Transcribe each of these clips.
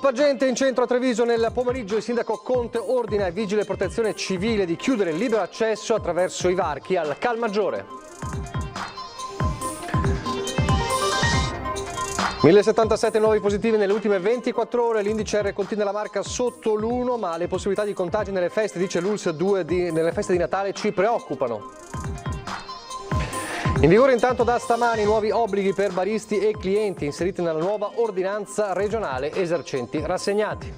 Spargente in centro a Treviso nel pomeriggio il sindaco Conte ordina ai vigili e protezione civile di chiudere il libero accesso attraverso i varchi al Cal Maggiore. 1077 nuovi positivi nelle ultime 24 ore, l'indice R contiene la marca sotto l'1, ma le possibilità di contagi nelle feste, dice l'ULS 2, nelle feste di Natale ci preoccupano. In vigore intanto da stamani nuovi obblighi per baristi e clienti inseriti nella nuova ordinanza regionale esercenti rassegnati.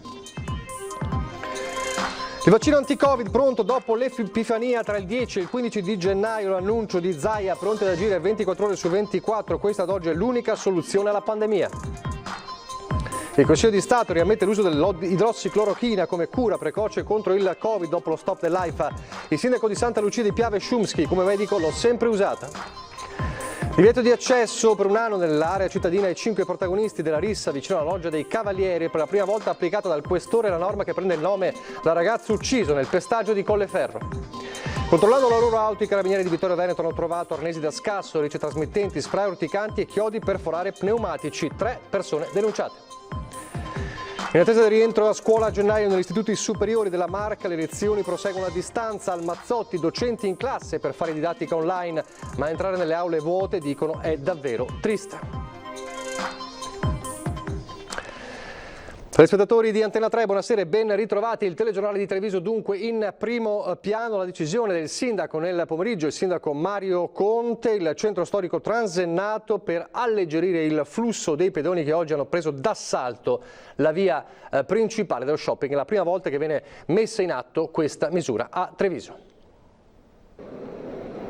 Il vaccino anti-Covid pronto dopo l'Epifania tra il 10 e il 15 di gennaio, l'annuncio di Zaia pronti ad agire 24 ore su 24, questa ad oggi è l'unica soluzione alla pandemia. Il Consiglio di Stato riammette l'uso dell'idrossiclorochina come cura precoce contro il Covid dopo lo stop dell'AIFA. Il sindaco di Santa Lucia di Piave Szumski, come medico l'ho sempre usata. Divieto di accesso per un anno nell'area cittadina ai 5 protagonisti della rissa vicino alla loggia dei Cavalieri, per la prima volta applicata dal questore la norma che prende il nome dal ragazzo ucciso nel pestaggio di Colleferro. Controllando la loro auto, i carabinieri di Vittorio Veneto hanno trovato arnesi da scasso, ricetrasmettenti, spray urticanti e chiodi per forare pneumatici. 3 persone denunciate. In attesa del rientro a scuola a gennaio negli istituti superiori della Marca, le lezioni proseguono a distanza. Al Mazzotti, docenti in classe per fare didattica online, ma entrare nelle aule vuote, dicono, è davvero triste. Telespettatori di Antena 3, buonasera e ben ritrovati. Il telegiornale di Treviso dunque in primo piano, la decisione del sindaco nel pomeriggio, il sindaco Mario Conte, il centro storico transennato per alleggerire il flusso dei pedoni che oggi hanno preso d'assalto la via principale dello shopping. È la prima volta che viene messa in atto questa misura a Treviso.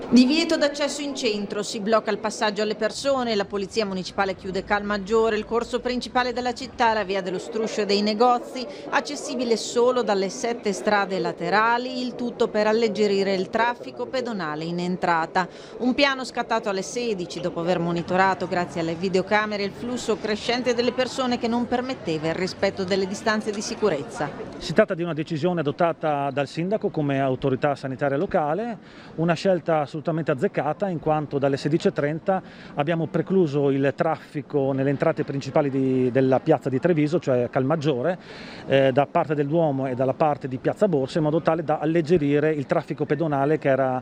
Divieto d'accesso in centro, si blocca il passaggio alle persone, la polizia municipale chiude Cal Maggiore, il corso principale della città, la via dello Struscio e dei negozi, accessibile solo dalle 7 strade laterali, il tutto per alleggerire il traffico pedonale in entrata. Un piano scattato alle 16 dopo aver monitorato grazie alle videocamere il flusso crescente delle persone che non permetteva il rispetto delle distanze di sicurezza. Si tratta di una decisione adottata dal sindaco come autorità sanitaria locale, una scelta assolutamente azzeccata in quanto dalle 16:30 abbiamo precluso il traffico nelle entrate principali della piazza di Treviso, cioè Cal Maggiore, da parte del Duomo e dalla parte di Piazza Borsa, in modo tale da alleggerire il traffico pedonale che era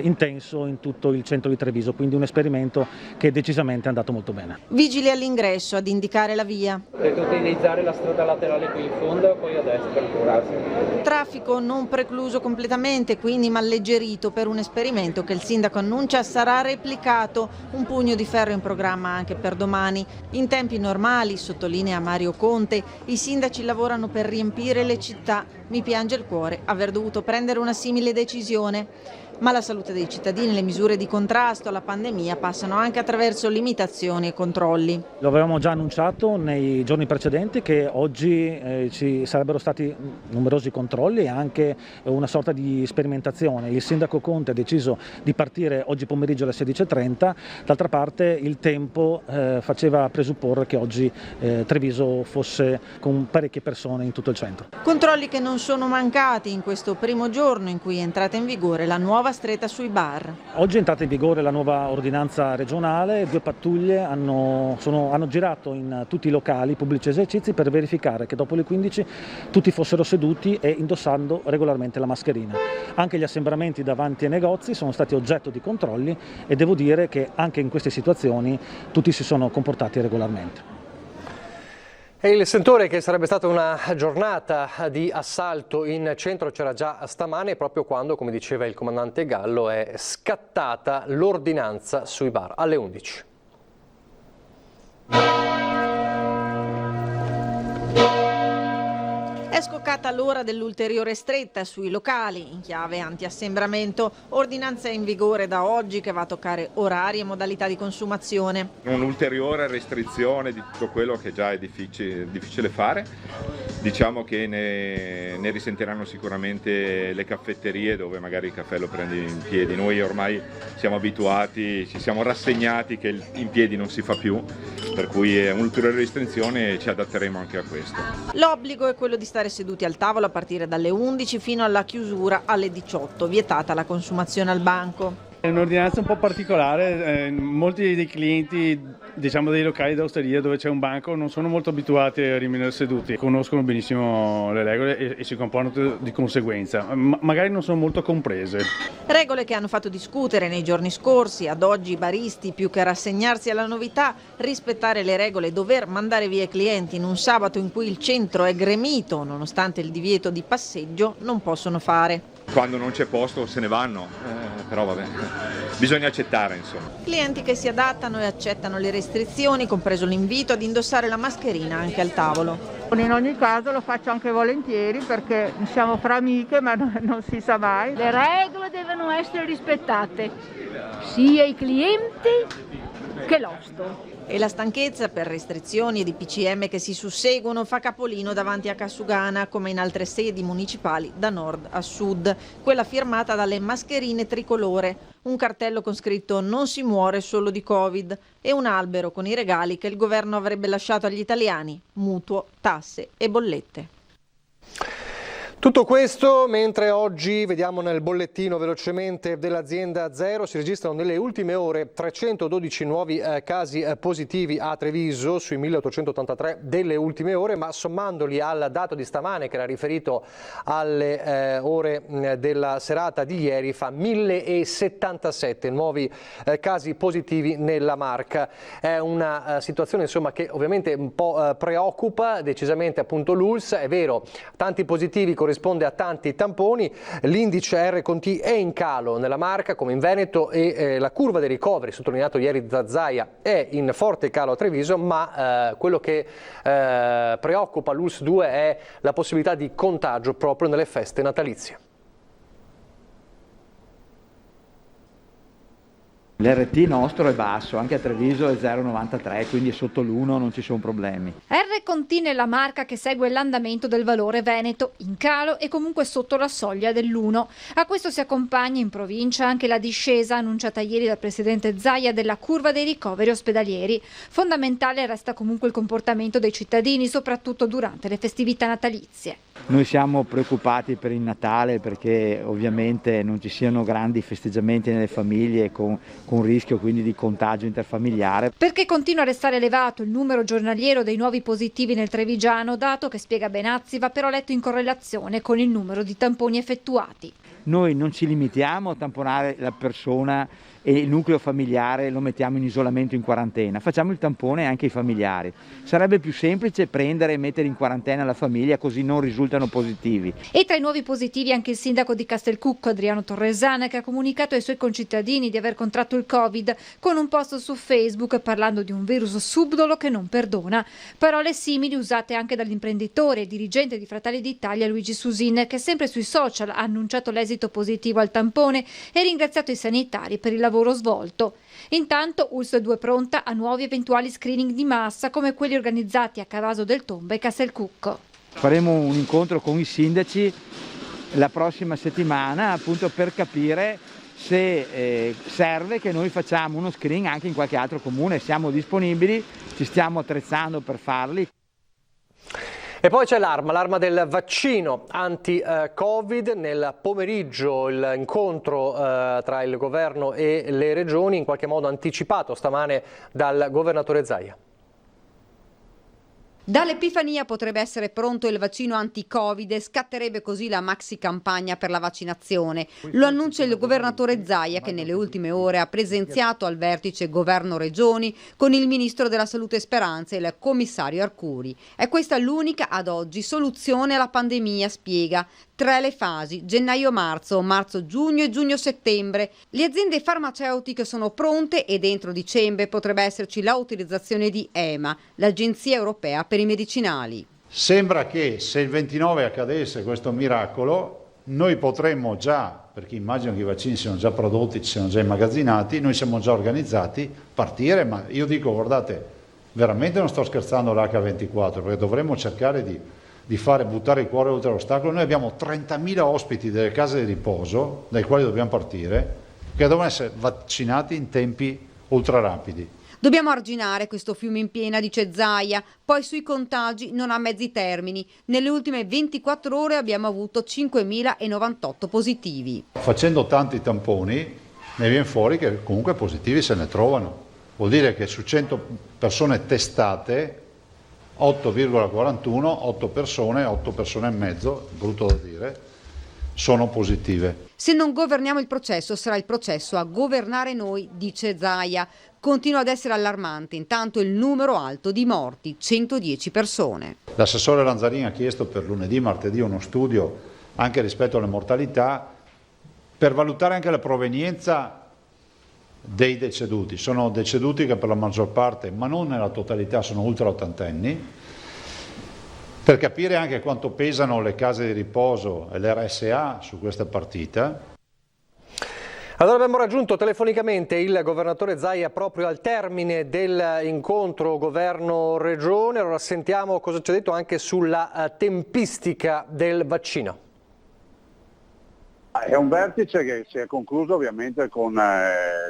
intenso in tutto il centro di Treviso, quindi un esperimento che decisamente è andato molto bene. Vigili all'ingresso ad indicare la via. Potete utilizzare la strada laterale qui in fondo e poi a destra. Grazie. Traffico non precluso completamente, quindi ma alleggerito per un esperimento che il sindaco annuncia sarà replicato, un pugno di ferro in programma anche per domani. In tempi normali, sottolinea Mario Conte, i sindaci lavorano per riempire le città. Mi piange il cuore aver dovuto prendere una simile decisione. Ma la salute dei cittadini e le misure di contrasto alla pandemia passano anche attraverso limitazioni e controlli. Lo avevamo già annunciato nei giorni precedenti che oggi ci sarebbero stati numerosi controlli e anche una sorta di sperimentazione. Il sindaco Conte ha deciso di partire oggi pomeriggio alle 16:30, d'altra parte il tempo faceva presupporre che oggi Treviso fosse con parecchie persone in tutto il centro. Controlli che non sono mancati in questo primo giorno in cui è entrata in vigore la nuova stretta sui bar. Oggi è entrata in vigore la nuova ordinanza regionale, 2 pattuglie hanno girato in tutti i locali pubblici esercizi per verificare che dopo le 15 tutti fossero seduti e indossando regolarmente la mascherina. Anche gli assembramenti davanti ai negozi sono stati oggetto di controlli e devo dire che anche in queste situazioni tutti si sono comportati regolarmente. E il sentore che sarebbe stata una giornata di assalto in centro c'era già stamane, proprio quando, come diceva il comandante Gallo, è scattata l'ordinanza sui bar alle 11. È scoccata l'ora dell'ulteriore stretta sui locali in chiave anti-assembramento. Ordinanza in vigore da oggi che va a toccare orari e modalità di consumazione. Un'ulteriore restrizione di tutto quello che già è difficile fare. Diciamo che ne risentiranno sicuramente le caffetterie dove magari il caffè lo prendi in piedi. Noi ormai siamo abituati, ci siamo rassegnati che in piedi non si fa più, per cui è un'ulteriore restrizione e ci adatteremo anche a questo. L'obbligo è quello di stare seduti al tavolo a partire dalle 11 fino alla chiusura alle 18, vietata la consumazione al banco. È un'ordinanza un po' particolare, molti dei clienti, diciamo dei locali d'osteria dove c'è un banco, non sono molto abituati a rimanere seduti, conoscono benissimo le regole e si comportano di conseguenza, magari non sono molto comprese. Regole che hanno fatto discutere nei giorni scorsi. Ad oggi i baristi, più che rassegnarsi alla novità, rispettare le regole e dover mandare via i clienti in un sabato in cui il centro è gremito nonostante il divieto di passeggio, non possono fare. Quando non c'è posto se ne vanno, però vabbè, bisogna accettare insomma. Clienti che si adattano e accettano le restrizioni, compreso l'invito ad indossare la mascherina anche al tavolo. In ogni caso lo faccio anche volentieri perché siamo fra amiche, ma non si sa mai. Le regole devono essere rispettate, sia i clienti che l'osto. E la stanchezza per restrizioni e di PCM che si susseguono fa capolino davanti a Cassugana, come in altre sedi municipali da nord a sud, quella firmata dalle mascherine tricolore, un cartello con scritto "Non si muore solo di Covid" e un albero con i regali che il governo avrebbe lasciato agli italiani, mutuo, tasse e bollette. Tutto questo mentre oggi, vediamo nel bollettino velocemente dell'azienda Zero, si registrano nelle ultime ore 312 nuovi casi positivi a Treviso sui 1883 delle ultime ore, ma sommandoli al dato di stamane che era riferito alle ore della serata di ieri fa 1077 nuovi casi positivi nella Marca. È una situazione insomma che ovviamente un po' preoccupa decisamente appunto l'ULSS. È vero, tanti positivi corrisponde a tanti tamponi, l'indice R-Conti è in calo nella Marca come in Veneto e la curva dei ricoveri, sottolineato ieri da Zaia, è in forte calo a Treviso, ma quello che preoccupa l'ULSS 2 è la possibilità di contagio proprio nelle feste natalizie. L'RT nostro è basso, anche a Treviso è 0,93, quindi sotto l'1 non ci sono problemi. R-Conti nella Marca che segue l'andamento del valore veneto, in calo e comunque sotto la soglia dell'1. A questo si accompagna in provincia anche la discesa annunciata ieri dal presidente Zaia della curva dei ricoveri ospedalieri. Fondamentale resta comunque il comportamento dei cittadini, soprattutto durante le festività natalizie. Noi siamo preoccupati per il Natale perché ovviamente non ci siano grandi festeggiamenti nelle famiglie con rischio quindi di contagio interfamiliare. Perché continua a restare elevato il numero giornaliero dei nuovi positivi nel Trevigiano, dato che, spiega Benazzi, va però letto in correlazione con il numero di tamponi effettuati. Noi non ci limitiamo a tamponare la persona e il nucleo familiare lo mettiamo in isolamento, in quarantena, facciamo il tampone anche ai familiari. Sarebbe più semplice prendere e mettere in quarantena la famiglia, così non risultano positivi. E tra i nuovi positivi anche il sindaco di Castelcucco, Adriano Torresana, che ha comunicato ai suoi concittadini di aver contratto il Covid con un post su Facebook parlando di un virus subdolo che non perdona. Parole simili usate anche dall'imprenditore e dirigente di Fratelli d'Italia Luigi Susin, che sempre sui social ha annunciato l'esito positivo al tampone e ringraziato i sanitari per il lavoro svolto. Intanto ULSS 2 pronta a nuovi eventuali screening di massa come quelli organizzati a Cavaso del Tomba e Castelcucco. Faremo un incontro con i sindaci la prossima settimana appunto per capire se serve che noi facciamo uno screening anche in qualche altro comune. Siamo disponibili, ci stiamo attrezzando per farli. E poi c'è l'arma del vaccino anti-Covid. Nel pomeriggio l'incontro tra il governo e le regioni, in qualche modo anticipato stamane dal governatore Zaia. Dall'Epifania potrebbe essere pronto il vaccino anti-Covid e scatterebbe così la maxi campagna per la vaccinazione. Lo annuncia il governatore Zaia, che nelle ultime ore ha presenziato al vertice governo-regioni con il ministro della Salute Speranza e il commissario Arcuri. È questa l'unica ad oggi soluzione alla pandemia, spiega. 3 le fasi: gennaio-marzo, marzo-giugno e giugno-settembre. Le aziende farmaceutiche sono pronte e entro dicembre potrebbe esserci l'autorizzazione di EMA, l'Agenzia Europea per i Medicinali. Sembra che se il 29 accadesse questo miracolo, noi potremmo già, perché immagino che i vaccini siano già prodotti, ci siano già immagazzinati, noi siamo già organizzati, partire, ma io dico, guardate, veramente non sto scherzando l'H24, perché dovremmo cercare di buttare il cuore oltre l'ostacolo. Noi abbiamo 30.000 ospiti delle case di riposo, dai quali dobbiamo partire, che devono essere vaccinati in tempi ultra rapidi. Dobbiamo arginare questo fiume in piena, dice Zaia, poi sui contagi non ha mezzi termini. Nelle ultime 24 ore abbiamo avuto 5.098 positivi. Facendo tanti tamponi ne viene fuori che comunque positivi se ne trovano. Vuol dire che su 100 persone testate, 8,41, 8 persone e mezzo, brutto da dire, sono positive. Se non governiamo il processo, sarà il processo a governare noi, dice Zaia. Continua ad essere allarmante, intanto il numero alto di morti, 110 persone. L'assessore Lanzarini ha chiesto per lunedì, martedì uno studio anche rispetto alle mortalità per valutare anche la provenienza dei deceduti. Sono deceduti che per la maggior parte, ma non nella totalità, sono ultra ottantenni, per capire anche quanto pesano le case di riposo e l'RSA su questa partita. Allora abbiamo raggiunto telefonicamente il governatore Zaia proprio al termine dell'incontro governo-regione. Allora sentiamo cosa ci ha detto anche sulla tempistica del vaccino. È un vertice che si è concluso ovviamente con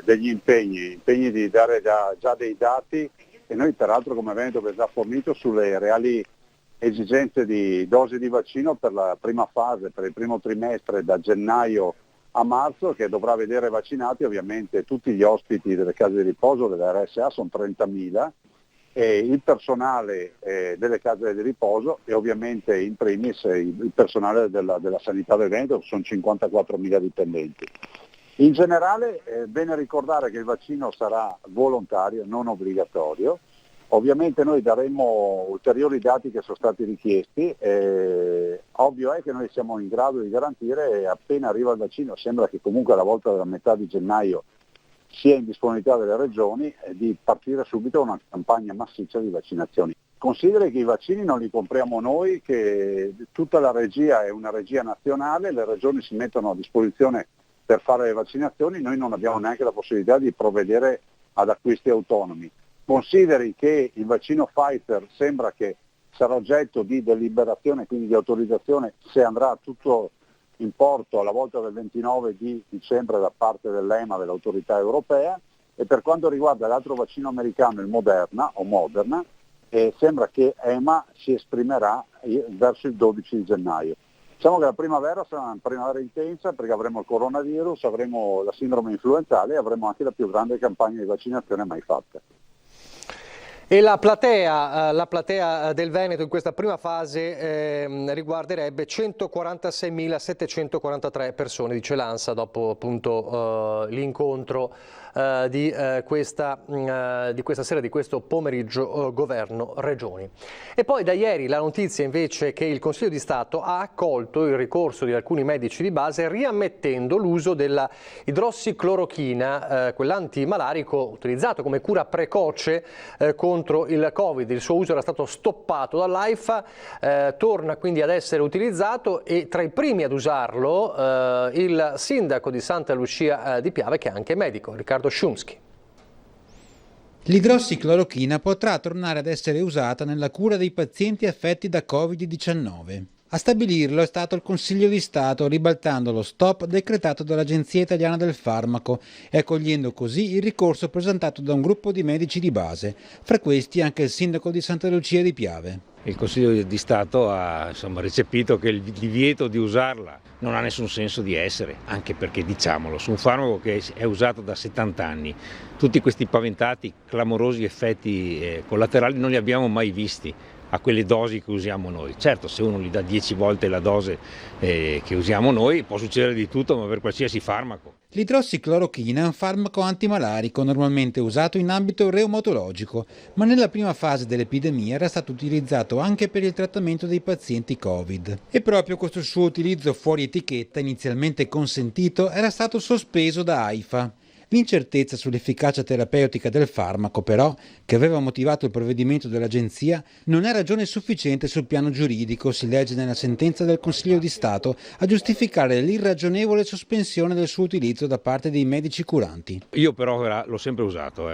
degli impegni di dare già dei dati, e noi peraltro come Veneto abbiamo già fornito sulle reali esigenze di dosi di vaccino per la prima fase, per il primo trimestre da gennaio a marzo, che dovrà vedere vaccinati ovviamente tutti gli ospiti delle case di riposo delle RSA, sono 30.000, e il personale delle case di riposo e ovviamente in primis il personale della sanità del Veneto, sono 54.000 dipendenti. In generale è bene ricordare che il vaccino sarà volontario, non obbligatorio. Ovviamente noi daremo ulteriori dati che sono stati richiesti, ovvio è che noi siamo in grado di garantire, appena arriva il vaccino, sembra che comunque alla volta della metà di gennaio sia in disponibilità delle regioni, di partire subito una campagna massiccia di vaccinazioni. Consideri che i vaccini non li compriamo noi, che tutta la regia è una regia nazionale, le regioni si mettono a disposizione per fare le vaccinazioni, noi non abbiamo neanche la possibilità di provvedere ad acquisti autonomi. Consideri che il vaccino Pfizer sembra che sarà oggetto di deliberazione, quindi di autorizzazione, se andrà tutto in porto alla volta del 29 di dicembre da parte dell'EMA, dell'autorità europea, e per quanto riguarda l'altro vaccino americano, il Moderna, sembra che EMA si esprimerà verso il 12 di gennaio. Diciamo che la primavera sarà una primavera intensa perché avremo il coronavirus, avremo la sindrome influenzale e avremo anche la più grande campagna di vaccinazione mai fatta. E la platea del Veneto in questa prima fase riguarderebbe 146.743 persone, dice l'ANSA, dopo appunto l'incontro di questa sera, di questo pomeriggio governo-regioni. E poi da ieri la notizia invece che il Consiglio di Stato ha accolto il ricorso di alcuni medici di base riammettendo l'uso della idrossiclorochina, quell'antimalarico utilizzato come cura precoce contro il Covid. Il suo uso era stato stoppato dall'AIFA, torna quindi ad essere utilizzato, e tra i primi ad usarlo il sindaco di Santa Lucia di Piave, che è anche medico, Riccardo Szumski. L'idrossiclorochina potrà tornare ad essere usata nella cura dei pazienti affetti da Covid-19. A stabilirlo è stato il Consiglio di Stato, ribaltando lo stop decretato dall'Agenzia Italiana del Farmaco e accogliendo così il ricorso presentato da un gruppo di medici di base, fra questi anche il sindaco di Santa Lucia di Piave. Il Consiglio di Stato ha recepito che il divieto di usarla non ha nessun senso di essere, anche perché, diciamolo, su un farmaco che è usato da 70 anni, tutti questi paventati, clamorosi effetti collaterali non li abbiamo mai visti a quelle dosi che usiamo noi. Certo, se uno gli dà 10 volte la dose che usiamo noi, può succedere di tutto, ma per qualsiasi farmaco. L'idrossiclorochina è un farmaco antimalarico normalmente usato in ambito reumatologico, ma nella prima fase dell'epidemia era stato utilizzato anche per il trattamento dei pazienti Covid. E proprio questo suo utilizzo fuori etichetta, inizialmente consentito, era stato sospeso da AIFA. L'incertezza sull'efficacia terapeutica del farmaco, però, che aveva motivato il provvedimento dell'Agenzia, non è ragione sufficiente sul piano giuridico, si legge nella sentenza del Consiglio di Stato, a giustificare l'irragionevole sospensione del suo utilizzo da parte dei medici curanti. Io però l'ho sempre usato,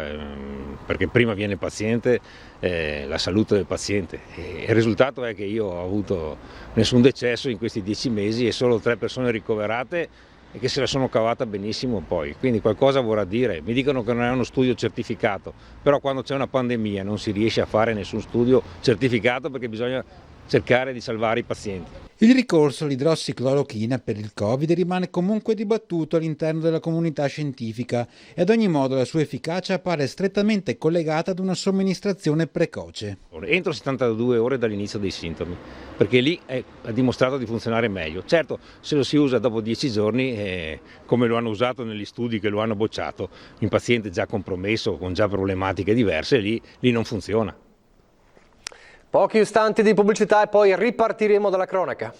perché prima viene il paziente, la salute del paziente. E il risultato è che io ho avuto nessun decesso in questi 10 mesi e solo 3 persone ricoverate e che se la sono cavata benissimo poi, quindi qualcosa vorrà dire. Mi dicono che non è uno studio certificato, però quando c'è una pandemia non si riesce a fare nessun studio certificato perché bisogna cercare di salvare i pazienti. Il ricorso all'idrossiclorochina per il Covid rimane comunque dibattuto all'interno della comunità scientifica e ad ogni modo la sua efficacia appare strettamente collegata ad una somministrazione precoce. Entro 72 ore dall'inizio dei sintomi, perché lì ha dimostrato di funzionare meglio. Certo, se lo si usa dopo 10 giorni, come lo hanno usato negli studi che lo hanno bocciato, in paziente già compromesso, con già problematiche diverse, lì non funziona. Pochi istanti di pubblicità e poi ripartiremo dalla cronaca.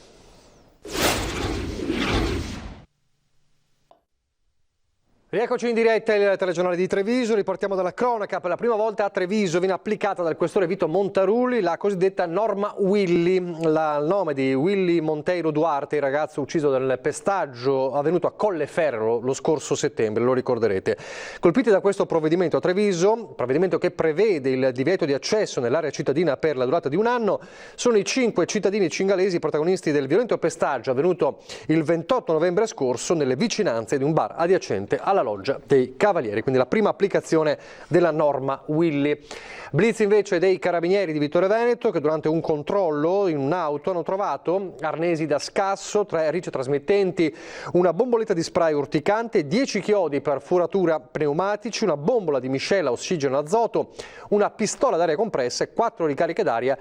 Rieccoci in diretta il telegiornale di Treviso, riportiamo dalla cronaca. Per la prima volta a Treviso viene applicata dal questore Vito Montarulli la cosiddetta norma Willy, il nome di Willy Monteiro Duarte, il ragazzo ucciso nel pestaggio avvenuto a Colleferro lo scorso settembre, lo ricorderete. Colpiti da questo provvedimento a Treviso, provvedimento che prevede il divieto di accesso nell'area cittadina per la durata di un anno, sono i 5 cittadini cingalesi protagonisti del violento pestaggio avvenuto il 28 novembre scorso nelle vicinanze di un bar adiacente alla Loggia dei Cavalieri, quindi la prima applicazione della norma Willy. Blitz invece dei Carabinieri di Vittorio Veneto che durante un controllo in un'auto hanno trovato arnesi da scasso, 3 ricetrasmittenti, una bomboletta di spray urticante, 10 chiodi per foratura pneumatici, una bombola di miscela ossigeno azoto, una pistola d'aria compressa, 4 ricariche d'aria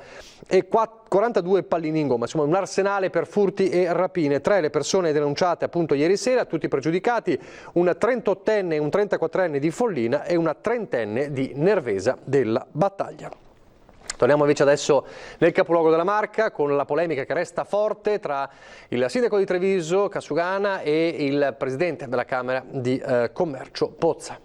e 42 pallini in gomma, insomma un arsenale per furti e rapine. 3 le persone denunciate appunto ieri sera, tutti pregiudicati, un 38enne e un 34enne di Follina e una 30enne di Nervesa della Battaglia. Torniamo invece adesso nel capoluogo della Marca con la polemica che resta forte tra il sindaco di Treviso, Casugana, e il presidente della Camera di Commercio, Pozza.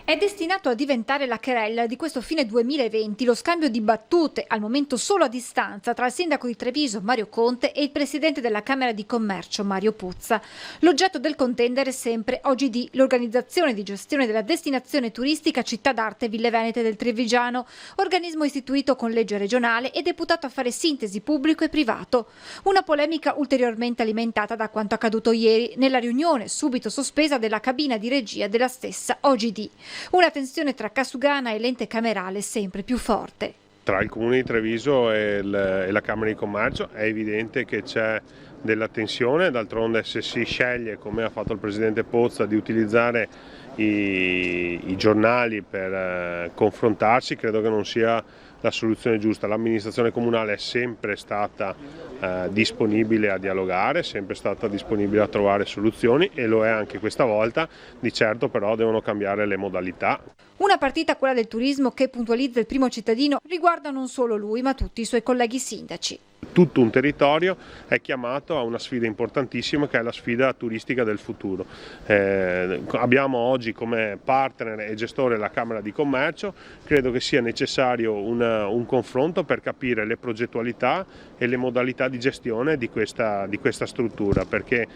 È destinato a diventare la querella di questo fine 2020 lo scambio di battute, al momento solo a distanza, tra il sindaco di Treviso Mario Conte e il presidente della Camera di Commercio Mario Puzza. L'oggetto del contendere è sempre OGD, l'organizzazione di gestione della destinazione turistica Città d'Arte Ville Venete del Trevigiano, organismo istituito con legge regionale e deputato a fare sintesi pubblico e privato. Una polemica ulteriormente alimentata da quanto accaduto ieri nella riunione subito sospesa della cabina di regia della stessa OGD. Una tensione tra Casugana e l'ente camerale sempre più forte. Tra il Comune di Treviso e la Camera di Commercio è evidente che c'è della tensione, d'altronde se si sceglie, come ha fatto il Presidente Pozza, di utilizzare i giornali per confrontarsi, credo che non sia la soluzione giusta. L'amministrazione comunale è sempre stata disponibile a dialogare, è sempre stata disponibile a trovare soluzioni e lo è anche questa volta, di certo però devono cambiare le modalità. Una partita, quella del turismo, che puntualizza il primo cittadino, riguarda non solo lui ma tutti i suoi colleghi sindaci. Tutto un territorio è chiamato a una sfida importantissima che è la sfida turistica del futuro. Abbiamo oggi come partner e gestore la Camera di Commercio, credo che sia necessario un confronto per capire le progettualità e le modalità di gestione di questa struttura, perché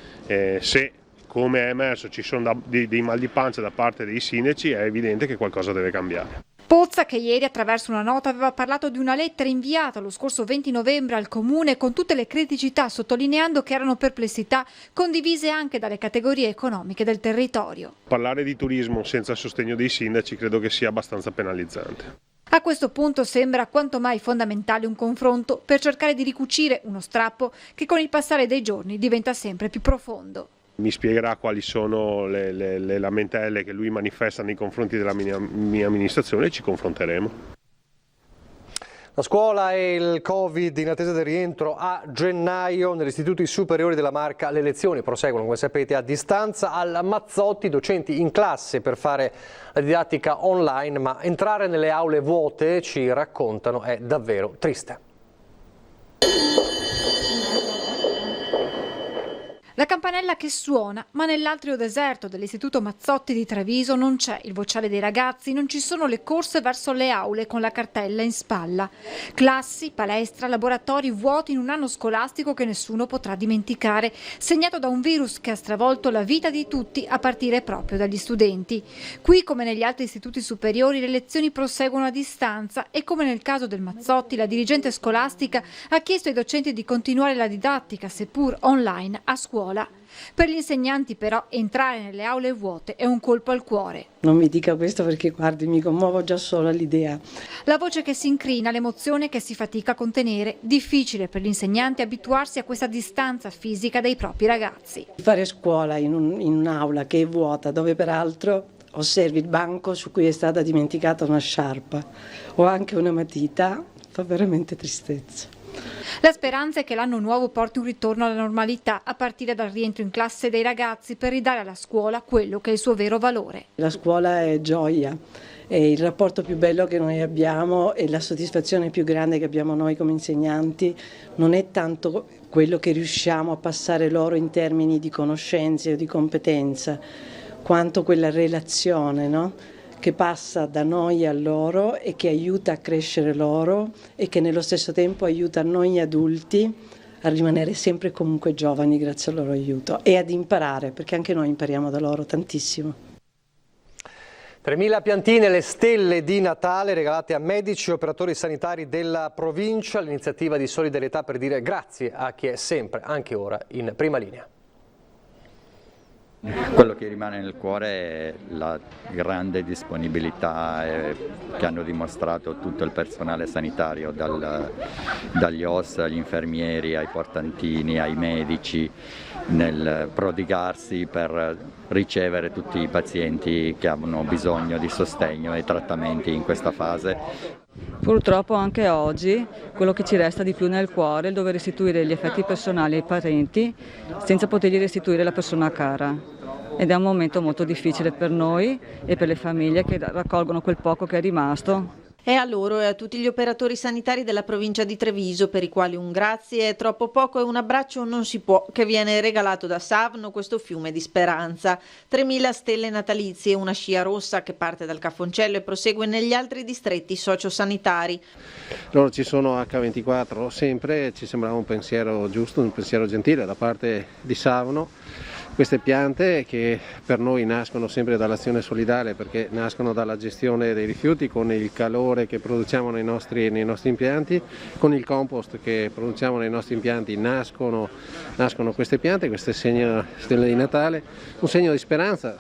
se, come è emerso, ci sono dei mal di pancia da parte dei sindaci, è evidente che qualcosa deve cambiare. Pozza, che ieri attraverso una nota aveva parlato di una lettera inviata lo scorso 20 novembre al Comune con tutte le criticità, sottolineando che erano perplessità condivise anche dalle categorie economiche del territorio. Parlare di turismo senza il sostegno dei sindaci credo che sia abbastanza penalizzante. A questo punto sembra quanto mai fondamentale un confronto per cercare di ricucire uno strappo che con il passare dei giorni diventa sempre più profondo. Mi spiegherà quali sono le lamentele che lui manifesta nei confronti della mia amministrazione e ci confronteremo. La scuola e il Covid in attesa del rientro a gennaio. Negli istituti superiori della Marca le lezioni proseguono, come sapete, a distanza. Al Mazzotti docenti in classe per fare la didattica online, ma entrare nelle aule vuote, ci raccontano, è davvero triste. La campanella che suona, ma nell'atrio deserto dell'Istituto Mazzotti di Treviso non c'è il vocale dei ragazzi, non ci sono le corse verso le aule con la cartella in spalla. Classi, palestra, laboratori vuoti in un anno scolastico che nessuno potrà dimenticare, segnato da un virus che ha stravolto la vita di tutti a partire proprio dagli studenti. Qui, come negli altri istituti superiori, le lezioni proseguono a distanza e, come nel caso del Mazzotti, la dirigente scolastica ha chiesto ai docenti di continuare la didattica, seppur online, a scuola. Per gli insegnanti però entrare nelle aule vuote è un colpo al cuore. Non mi dica questo perché guardi, mi commuovo già solo all'idea. La voce che si incrina, l'emozione che si fatica a contenere. Difficile per gli insegnanti abituarsi a questa distanza fisica dai propri ragazzi. Fare scuola in un'aula che è vuota, dove peraltro osservi il banco su cui è stata dimenticata una sciarpa o anche una matita, fa veramente tristezza. La speranza è che l'anno nuovo porti un ritorno alla normalità a partire dal rientro in classe dei ragazzi per ridare alla scuola quello che è il suo vero valore. La scuola è gioia, è il rapporto più bello che noi abbiamo e la soddisfazione più grande che abbiamo noi come insegnanti non è tanto quello che riusciamo a passare loro in termini di conoscenze o di competenza, quanto quella relazione, no? Che passa da noi a loro e che aiuta a crescere loro e che nello stesso tempo aiuta noi adulti a rimanere sempre comunque giovani grazie al loro aiuto e ad imparare, perché anche noi impariamo da loro tantissimo. 3.000 piantine, le stelle di Natale regalate a medici e operatori sanitari della provincia, l'iniziativa di solidarietà per dire grazie a chi è sempre, anche ora, in prima linea. Quello che rimane nel cuore è la grande disponibilità che hanno dimostrato tutto il personale sanitario, dagli OS agli infermieri, ai portantini, ai medici, nel prodigarsi per ricevere tutti i pazienti che hanno bisogno di sostegno e trattamenti in questa fase. Purtroppo anche oggi quello che ci resta di più nel cuore è il dover restituire gli affetti personali ai parenti senza potergli restituire la persona cara. Ed è un momento molto difficile per noi e per le famiglie che raccolgono quel poco che è rimasto. E a loro e a tutti gli operatori sanitari della provincia di Treviso, per i quali un grazie è troppo poco e un abbraccio non si può, che viene regalato da Savno, questo fiume di speranza. 3.000 stelle natalizie, una scia rossa che parte dal Cafoncello e prosegue negli altri distretti sociosanitari. Loro ci sono H24 sempre, ci sembrava un pensiero giusto, un pensiero gentile da parte di Savno. Queste piante che per noi nascono sempre dall'azione solidale, perché nascono dalla gestione dei rifiuti con il calore che produciamo nei nostri impianti, con il compost che produciamo nei nostri impianti nascono queste piante, queste stelle di Natale, un segno di speranza.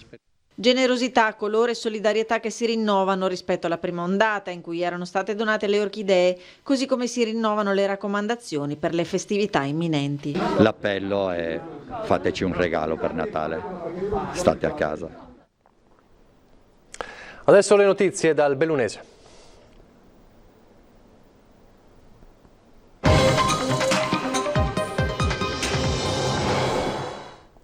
Generosità, colore e solidarietà che si rinnovano rispetto alla prima ondata in cui erano state donate le orchidee, così come si rinnovano le raccomandazioni per le festività imminenti. L'appello è: fateci un regalo per Natale, state a casa. Adesso le notizie dal Bellunese.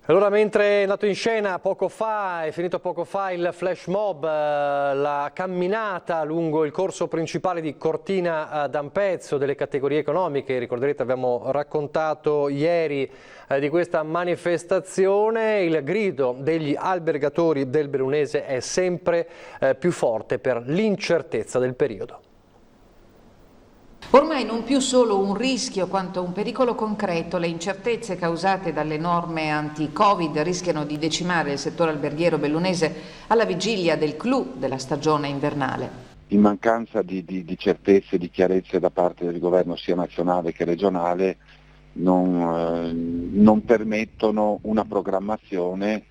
Allora, mentre è andato in scena è finito poco fa il flash mob, la camminata lungo il corso principale di Cortina d'Ampezzo delle categorie economiche, ricorderete abbiamo raccontato ieri di questa manifestazione, il grido degli albergatori del Bellunese è sempre più forte per l'incertezza del periodo. Ormai non più solo un rischio quanto un pericolo concreto, le incertezze causate dalle norme anti-Covid rischiano di decimare il settore alberghiero bellunese alla vigilia del clou della stagione invernale. In mancanza di certezze, di chiarezze da parte del governo sia nazionale che regionale non permettono una programmazione,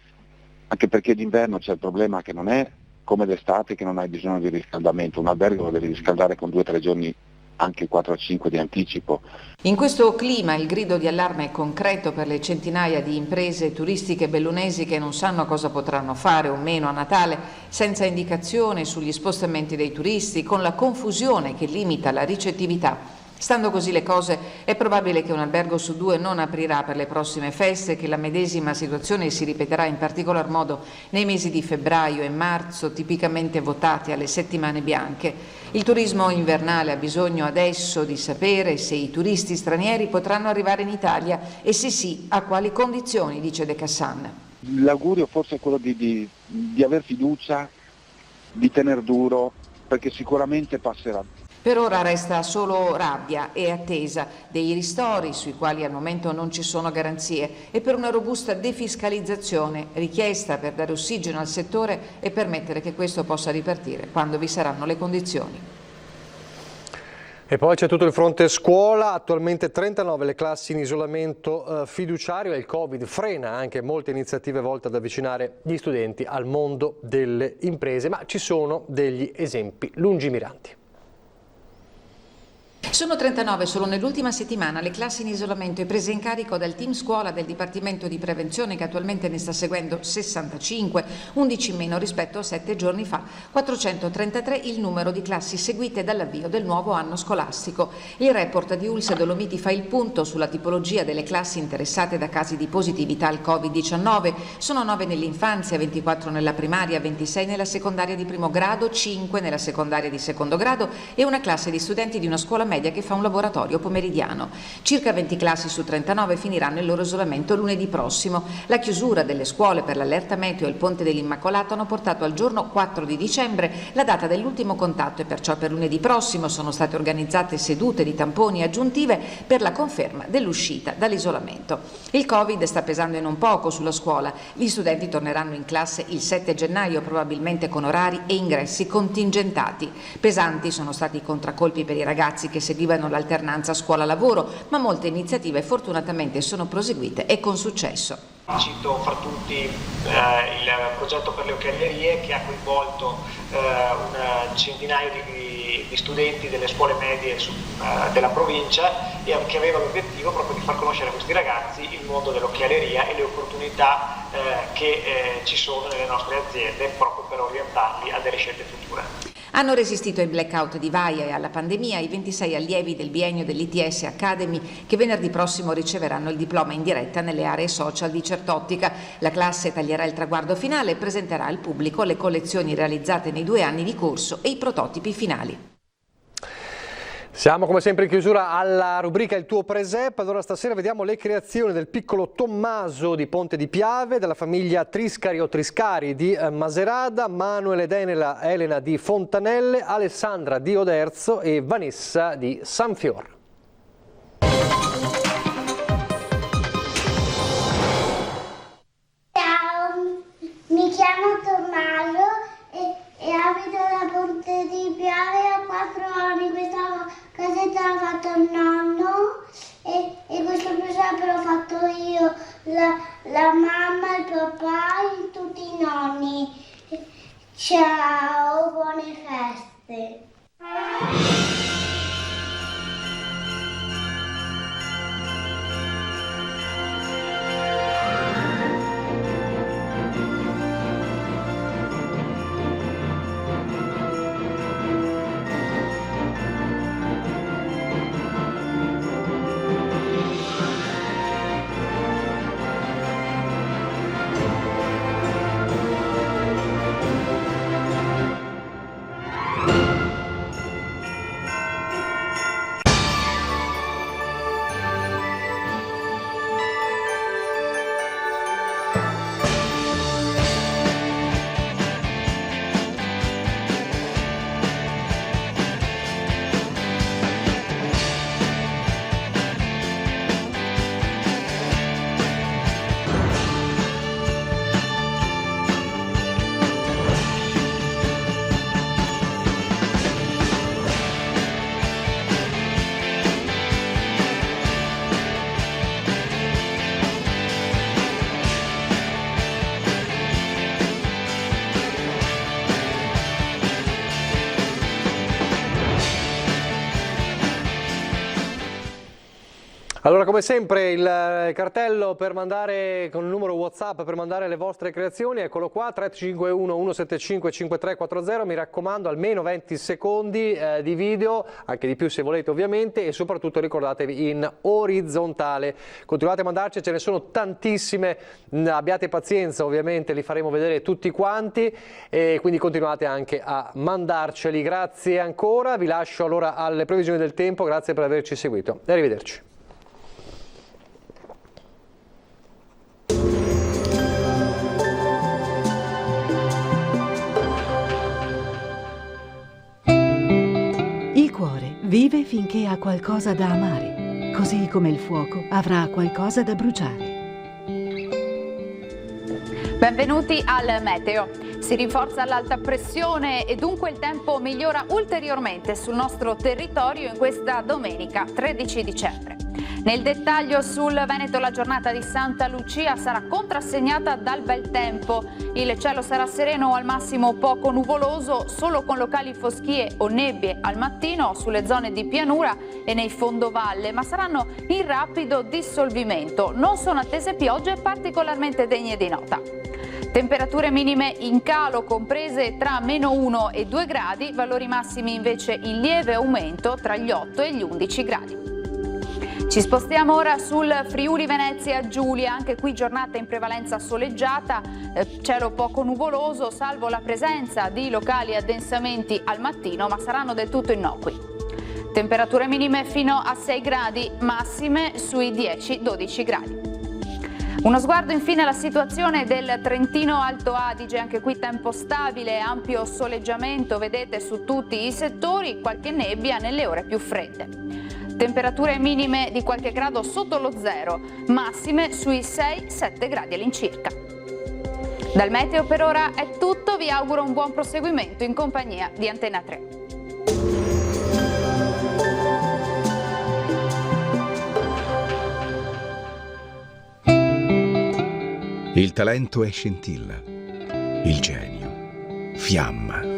anche perché d'inverno c'è il problema che non è come l'estate che non hai bisogno di riscaldamento, un albergo lo devi riscaldare con 2 o 3 giorni, anche 4 o 5 di anticipo. In questo clima il grido di allarme è concreto per le centinaia di imprese turistiche bellunesi che non sanno cosa potranno fare o meno a Natale, senza indicazione sugli spostamenti dei turisti, con la confusione che limita la ricettività. Stando così le cose, è probabile che un albergo su 2 non aprirà per le prossime feste e che la medesima situazione si ripeterà in particolar modo nei mesi di febbraio e marzo, tipicamente votati alle settimane bianche. Il turismo invernale ha bisogno adesso di sapere se i turisti stranieri potranno arrivare in Italia e se sì, a quali condizioni, dice De Cassan. L'augurio forse è quello di aver fiducia, di tener duro, perché sicuramente passerà. Per ora resta solo rabbia e attesa dei ristori sui quali al momento non ci sono garanzie e per una robusta defiscalizzazione richiesta per dare ossigeno al settore e permettere che questo possa ripartire quando vi saranno le condizioni. E poi c'è tutto il fronte scuola, attualmente 39 le classi in isolamento fiduciario e il Covid frena anche molte iniziative volte ad avvicinare gli studenti al mondo delle imprese, ma ci sono degli esempi lungimiranti. Sono 39 solo nell'ultima settimana le classi in isolamento e prese in carico dal team scuola del Dipartimento di Prevenzione, che attualmente ne sta seguendo 65, 11 in meno rispetto a 7 giorni fa, 433 il numero di classi seguite dall'avvio del nuovo anno scolastico. Il report di Ulse Dolomiti fa il punto sulla tipologia delle classi interessate da casi di positività al Covid-19. Sono 9 nell'infanzia, 24 nella primaria, 26 nella secondaria di primo grado, 5 nella secondaria di secondo grado e una classe di studenti di una scuola media che fa un laboratorio pomeridiano. Circa 20 classi su 39 finiranno il loro isolamento lunedì prossimo. La chiusura delle scuole per l'allerta meteo e il Ponte dell'Immacolato hanno portato al giorno 4 di dicembre la data dell'ultimo contatto e perciò per lunedì prossimo sono state organizzate sedute di tamponi aggiuntive per la conferma dell'uscita dall'isolamento. Il Covid sta pesando non poco sulla scuola. Gli studenti torneranno in classe il 7 gennaio, probabilmente con orari e ingressi contingentati. Pesanti sono stati i contraccolpi per i ragazzi che seguivano l'alternanza scuola-lavoro, ma molte iniziative fortunatamente sono proseguite e con successo. Cito fra tutti il progetto per le occhialerie, che ha coinvolto un centinaio di studenti delle scuole medie della provincia e che aveva l'obiettivo proprio di far conoscere a questi ragazzi il mondo dell'occhialeria e le opportunità che ci sono nelle nostre aziende proprio per orientarli a delle scelte future. Hanno resistito ai blackout di Vaia e alla pandemia i 26 allievi del biennio dell'ITS Academy, che venerdì prossimo riceveranno il diploma in diretta nelle aree social di Certottica. La classe taglierà il traguardo finale e presenterà al pubblico le collezioni realizzate nei 2 anni di corso e i prototipi finali. Siamo come sempre in chiusura alla rubrica Il tuo presepe. Allora stasera vediamo le creazioni del piccolo Tommaso di Ponte di Piave, della famiglia Triscari o Triscari di Maserada, Manuel ed Elena di Fontanelle, Alessandra di Oderzo e Vanessa di Sanfior. Ciao, mi chiamo Tommaso e abito da Ponte di Piave a 4 anni. Questa casetta l'ha fatto il nonno e questo presepe l'ho fatto io, la mamma, il papà e tutti i nonni. Ciao, buone feste. Allora, come sempre, il cartello per mandare con il numero WhatsApp per mandare le vostre creazioni, eccolo qua, 351 175 5340, mi raccomando almeno 20 secondi di video, anche di più se volete ovviamente, e soprattutto ricordatevi in orizzontale. Continuate a mandarci, ce ne sono tantissime, abbiate pazienza, ovviamente li faremo vedere tutti quanti e quindi continuate anche a mandarceli. Grazie ancora, vi lascio allora alle previsioni del tempo, grazie per averci seguito e arrivederci. Il cuore vive finché ha qualcosa da amare, così come il fuoco avrà qualcosa da bruciare. Benvenuti al meteo. Si rinforza l'alta pressione e dunque il tempo migliora ulteriormente sul nostro territorio in questa domenica 13 dicembre. Nel dettaglio sul Veneto la giornata di Santa Lucia sarà contrassegnata dal bel tempo. Il cielo sarà sereno o al massimo poco nuvoloso, solo con locali foschie o nebbie al mattino sulle zone di pianura e nei fondovalle, ma saranno in rapido dissolvimento. Non sono attese piogge particolarmente degne di nota. Temperature minime in calo comprese tra -1 e 2 gradi, valori massimi invece in lieve aumento tra gli 8 e gli 11 gradi. Ci spostiamo ora sul Friuli Venezia Giulia, anche qui giornata in prevalenza soleggiata, cielo poco nuvoloso, salvo la presenza di locali addensamenti al mattino, ma saranno del tutto innocui. Temperature minime fino a 6 gradi, massime sui 10-12 gradi. Uno sguardo infine alla situazione del Trentino Alto Adige, anche qui tempo stabile, ampio soleggiamento, vedete su tutti i settori, qualche nebbia nelle ore più fredde. Temperature minime di qualche grado sotto lo zero, massime sui 6-7 gradi all'incirca. Dal meteo per ora è tutto, vi auguro un buon proseguimento in compagnia di Antena 3. Il talento è scintilla, il genio, fiamma.